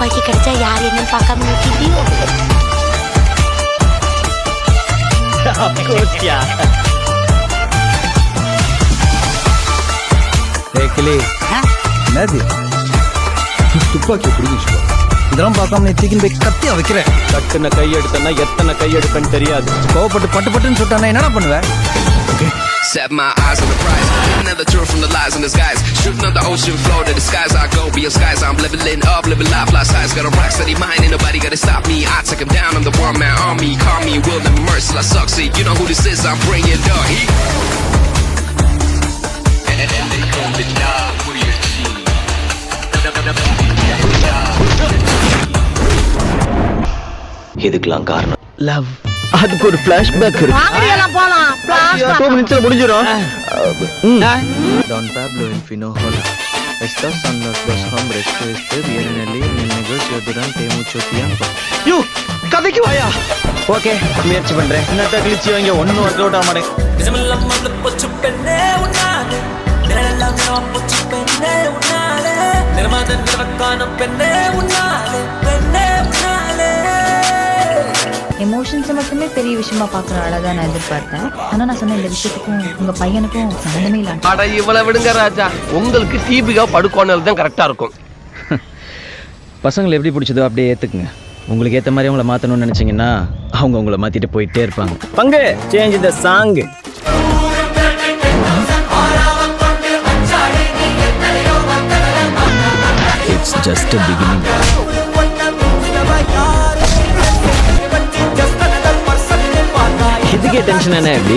துப்பாக்கி கிடைச்சா யார் என்னன்னு பார்க்காம நிறுத்திட்டியோ? என்னது துப்பாக்கி பிடிச்சி இதெல்லாம் பார்க்காம நீ தூக்கின்னு போய் கத்தியா வைக்கிறேன். டக்குன்னு கை எடுத்தனா எத்தனை கை எடுப்பேன்னு தெரியாது. கோவப்பட்டு பட்டு பட்டுன்னு சொல்லிட்டானா என்னடா பண்ணுவேன்? Set my eyes on the prize. Another truth from the lies in disguise. Shooting up the ocean floor to the skies. I go beyond skies. I'm leveling up, living life, fly size. Got a rock steady mind, ain't nobody gotta stop me. I take him down, I'm the one man army. Call me will never mercy, I succeed. You know who this is, I'm bringing the heat. And they call me dog for your team. இதுக்கெல்லாம் காரணம் love. அதுக்கு ஒரு flashback இருக்கு. போலாம். 2 நிமிஷத்துல முடிஞ்சிரும். Don Pablo Infino Hola. Estos son los dos hombres que estuvieron en el negocio durante mucho tiempo. You கதைக்கு வாயா. ஓகே முயற்சி பண்றேன். என்னத்த கிழிச்சி வாங்க ஒன்னும் ஒர்க் அவுட் ஆக மாட்டேன். எமோஷன்ஸை மட்டுமே பெரிய விஷயமா பார்க்கறனால தான் நான் எதிர்பார்த்தேன். ஆனால் நான் சொன்ன இந்த விஷயத்துக்கும் உங்கள் பையனுக்கும் சம்மந்தமே இல்லை. அட இவ்வளவு விடுங்க ராஜா, உங்களுக்கு டிபிகா படுக்கோனல் தான் கரெக்டா இருக்கும். பசங்களை எப்படி பிடிச்சதோ அப்படியே ஏற்றுக்குங்க. உங்களுக்கு ஏற்ற மாதிரி அவங்கள மாற்றணும்னு நினச்சிங்கன்னா அவங்க உங்களை மாற்றிட்டு போயிட்டே இருப்பாங்க. பங்கு change the song. It's just a beginning. இதுக்கே டென்ஷன் என்ன எப்படி?